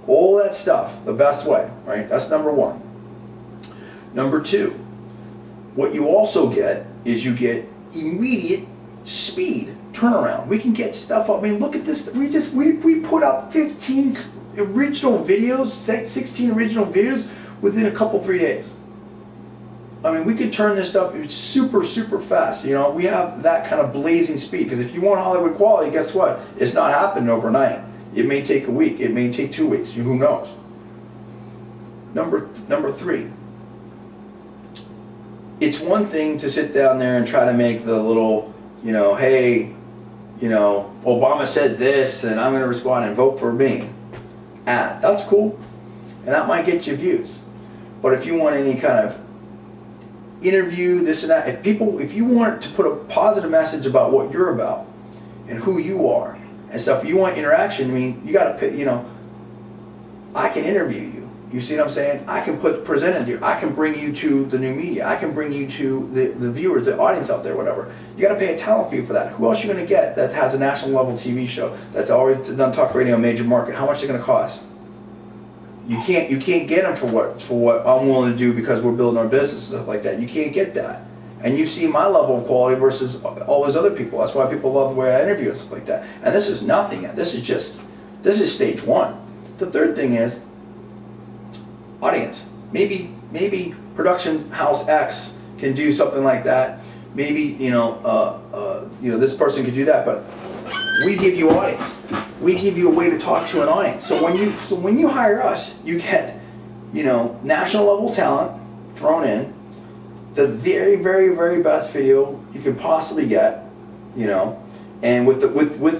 All that stuff, the best way, right? That's number one. Number two, what you also get is you get immediate speed turnaround. We can get stuff up. I mean, look at this. We put up 15 original videos, 16 original videos within a couple, 3 days. I mean, we can turn this stuff super, super fast. You know, we have that kind of blazing speed. Because if you want Hollywood quality, guess what? It's not happening overnight. It may take a week. It may take 2 weeks. Who knows? Number three. It's one thing to sit down there and try to make the little, you know, hey, you know, Obama said this and I'm going to respond and vote for me ad. That's cool. And that might get you views. But if you want any kind of interview, this and that, if you want to put a positive message about what you're about and who you are and stuff, you want interaction, I mean, you got to, you know, I can interview you. You see what I'm saying? I can present it to you. I can bring you to the new media. I can bring you to the viewers, the audience out there, whatever. You got to pay a talent fee for that. Who else are you going to get that has a national level TV show that's already done talk radio major market? How much is it going to cost? You can't get them for what I'm willing to do because we're building our business and stuff like that. You can't get that. And you see my level of quality versus all those other people. That's why people love the way I interview and stuff like that. And this is nothing yet. This is stage one. The third thing is audience. Maybe production house X can do something like that. Maybe you know this person could do that, but we give you audience. We give you a way to talk to an audience. So when you hire us, you get, you know, national level talent thrown in, the very, very, very best video you can possibly get, you know, and with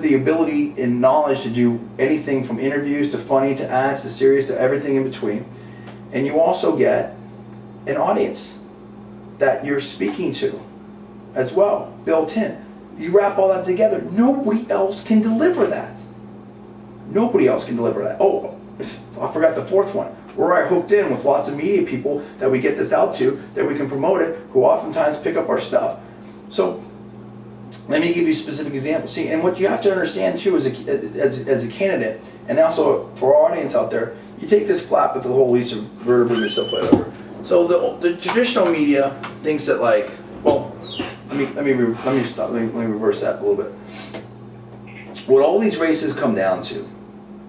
the ability and knowledge to do anything from interviews to funny to ads to serious to everything in between. And you also get an audience that you're speaking to as well, built in. You wrap all that together. Nobody else can deliver that. Nobody else can deliver that. Oh, I forgot the fourth one. We're already hooked in with lots of media people that we get this out to, that we can promote it, who oftentimes pick up our stuff. So let me give you specific examples. See, and what you have to understand too as a candidate, and also for our audience out there, you take this flap with the whole Lisa vertebra and stuff like that. So the traditional media thinks that, like, well, let me reverse that a little bit. What all these races come down to,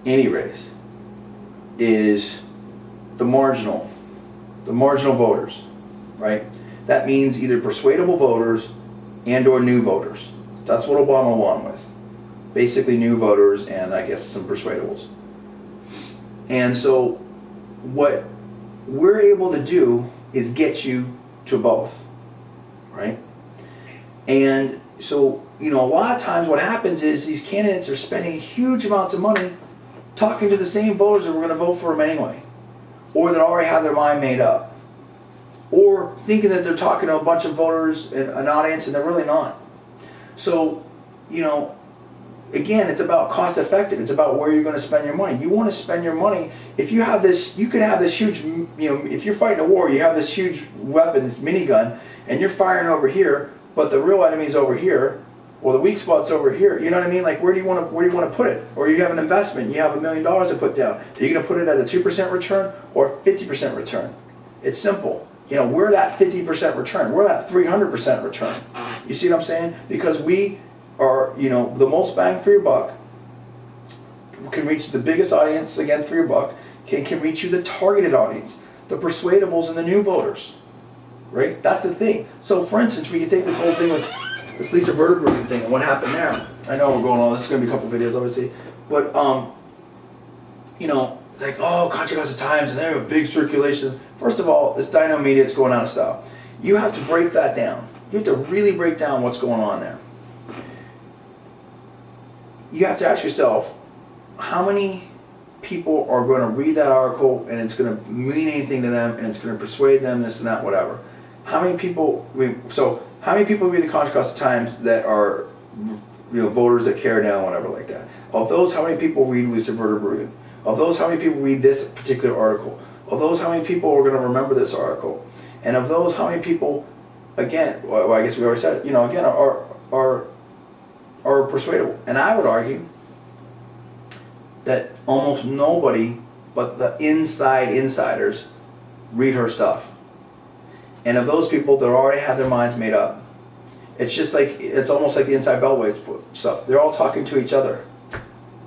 any race, is the marginal voters, right? That means either persuadable voters and or new voters. That's what Obama won with. Basically new voters and I guess some persuadables. And so what we're able to do is get you to both, right? And so, you know, a lot of times what happens is these candidates are spending huge amounts of money talking to the same voters that were going to vote for them anyway, or that already have their mind made up, or thinking that they're talking to a bunch of voters and an audience and they're really not. So, you know, again, it's about cost effective. It's about where you're going to spend your money. You want to spend your money. If you have this, you could have this huge, you know, if you're fighting a war, you have this huge weapon, this minigun, and you're firing over here, but the real enemy is over here, or the weak spot's over here. You know what I mean? Like, where do you want to put it? Or you have an investment, you have $1 million to put down. Are you going to put it at a 2% return or 50% return? It's simple. You know, we're that 50% return. We're that 300% return. You see what I'm saying? Because we are, you know, the most bang for your buck, can reach the biggest audience again for your buck, can reach you the targeted audience, the persuadables and the new voters, right? That's the thing. So for instance, we can take this whole thing with this Lisa vertebra thing and what happened there. I know we're going on, this is going to be a couple videos obviously, but you know, like, oh, Contra Costa Times and they have a big circulation. First of all, this dyno media is going out of style. You have to break that down. You have to really break down what's going on there. You have to ask yourself, how many people are going to read that article and it's going to mean anything to them and it's going to persuade them, this and that, whatever. How many people, how many people read the Contra Costa Times that are, you know, voters that care down, whatever like that? Of those, how many people read Lisa vertebra? Of those, how many people read this particular article? Of those, how many people are going to remember this article? And of those, how many people, again, well, I guess we already said, you know, again, are persuadable? And I would argue that almost nobody but the insiders read her stuff. And of those people that already have their minds made up, it's just like, it's almost like the inside Beltway stuff. They're all talking to each other.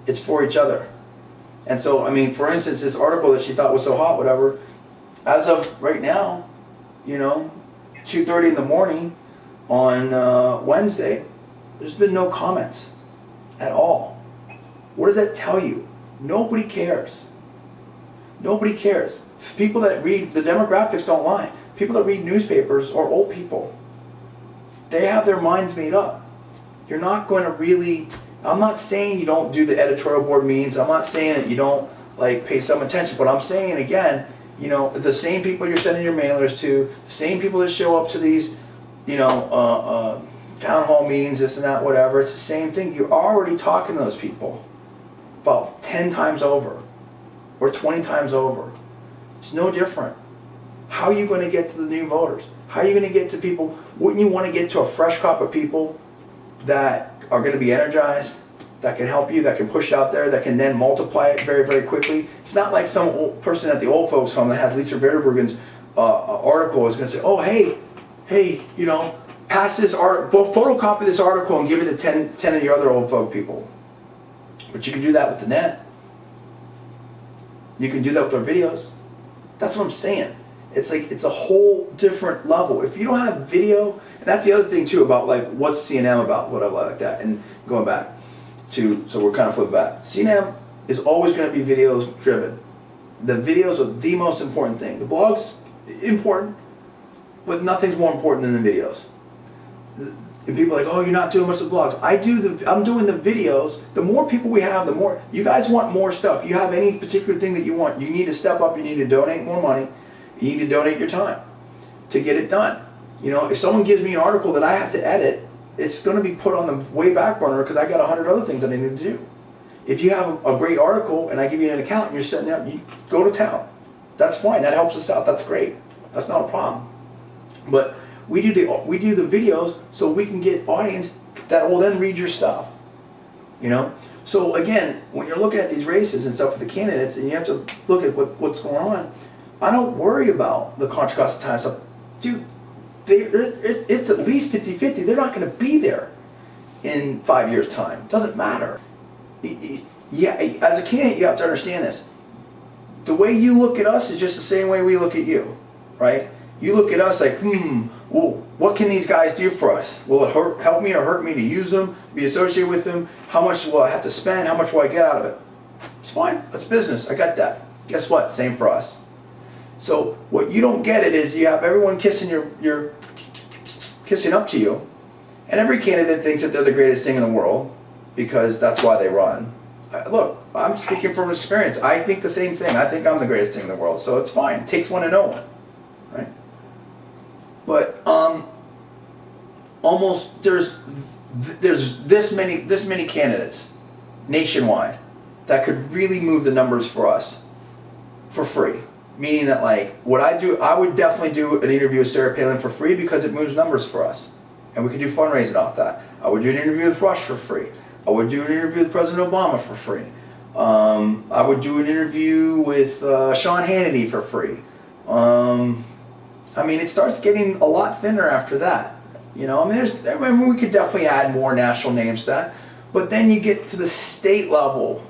It's for each other. And so, I mean, for instance, this article that she thought was so hot, whatever, as of right now, you know, 2:30 in the morning on Wednesday, there's been no comments at all. What does that tell you? Nobody cares. Nobody cares. People that read, the demographics don't lie. People that read newspapers are old people. They have their minds made up. You're not going to really, I'm not saying you don't do the editorial board meetings. I'm not saying that you don't like pay some attention, but I'm saying again, you know, the same people you're sending your mailers to, the same people that show up to these, you know, town hall meetings, this and that, whatever, it's the same thing. You're already talking to those people about 10 times over or 20 times over. It's no different. How are you going to get to the new voters? How are you going to get to people? Wouldn't you want to get to a fresh crop of people that are going to be energized, that can help you, that can push it out there, that can then multiply it very, very quickly? It's not like some old person at the old folks home that has Lisa Verderbergen's article is going to say, oh, hey, you know, pass this photocopy this article and give it to 10 of your other old folk people. But you can do that with the net. You can do that with our videos. That's what I'm saying. It's like, it's a whole different level. If you don't have video, and that's the other thing too about like, what's CNM about, whatever like that, and going back to, so we're kind of flipping back. CNM is always going to be videos driven. The videos are the most important thing. The blog's important, but nothing's more important than the videos. And people are like, oh, you're not doing much of the blogs. I'm doing the videos. The more people we have, the more, you guys want more stuff. You have any particular thing that you want, you need to step up, you need to donate more money. You need to donate your time to get it done. You know, if someone gives me an article that I have to edit, it's going to be put on the way back burner because I got 100 other things that I need to do. If you have a great article and I give you an account and you're setting up, you go to town. That's fine. That helps us out. That's great. That's not a problem. But we do the videos so we can get audience that will then read your stuff. You know. So again, when you're looking at these races and stuff for the candidates, and you have to look at what's going on. I don't worry about the Contra Costa Time stuff. Dude, it's at least 50-50. They're not going to be there in 5 years' time. Doesn't matter. Yeah, as a candidate, you have to understand this. The way you look at us is just the same way we look at you, right? You look at us like, well, what can these guys do for us? Will it help me or hurt me to use them, be associated with them? How much will I have to spend? How much will I get out of it? It's fine. That's business. I got that. Guess what? Same for us. So what you don't get it is you have everyone kissing kissing up to you, and every candidate thinks that they're the greatest thing in the world because that's why they run. Look, I'm speaking from experience. I think the same thing. I think I'm the greatest thing in the world, so it's fine. It takes one to know one, right? But almost there's this many candidates nationwide that could really move the numbers for us for free. Meaning that like, what I do, I would definitely do an interview with Sarah Palin for free because it moves numbers for us. And we could do fundraising off that. I would do an interview with Rush for free. I would do an interview with President Obama for free. I would do an interview with Sean Hannity for free. I mean, it starts getting a lot thinner after that. You know, I mean, we could definitely add more national names to that. But then you get to the state level.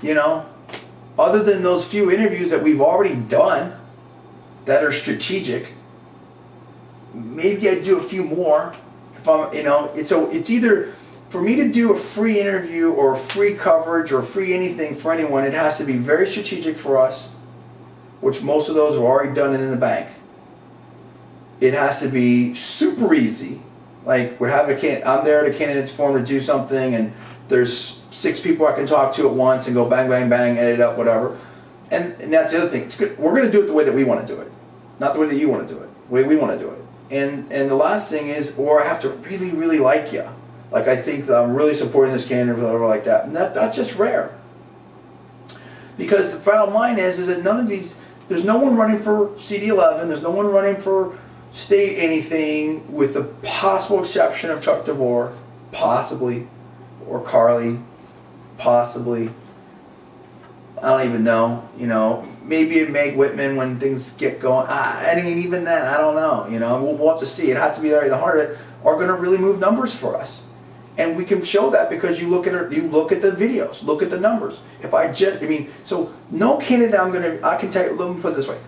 You know, other than those few interviews that we've already done that are strategic, maybe I'd do a few more. If I'm, you know, it's either for me to do a free interview or free coverage or free anything for anyone, it has to be very strategic for us, which most of those are already done and in the bank. It has to be super easy, like we're having I'm there at a candidate's forum to do something, and there's 6 people I can talk to at once and go bang, bang, bang, edit up, whatever. And that's the other thing. It's good. We're going to do it the way that we want to do it, not the way that you want to do it. The way we want to do it. And the last thing is, or I have to really, really like you. Like I think that I'm really supporting this candidate or whatever like that. And that's just rare. Because the final line is that none of these, there's no one running for CD11, there's no one running for state anything with the possible exception of Chuck DeVore, possibly, or Carly, possibly. I don't even know, you know, maybe Meg Whitman when things get going. I mean, even then, I don't know, you know, we'll have to see. It has to be there. The heart of it are going to really move numbers for us. And we can show that because you look at the videos, look at the numbers. So no candidate I can tell you, let me put it this way.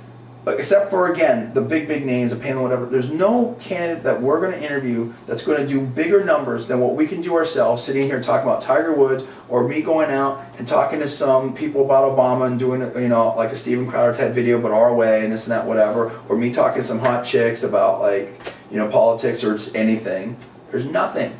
Except for, again, the big names, the panel, whatever, there's no candidate that we're going to interview that's going to do bigger numbers than what we can do ourselves, sitting here talking about Tiger Woods, or me going out and talking to some people about Obama and doing, you know, like a Steven Crowder type video, but our way, and this and that, whatever, or me talking to some hot chicks about, like, you know, politics or just anything. There's nothing.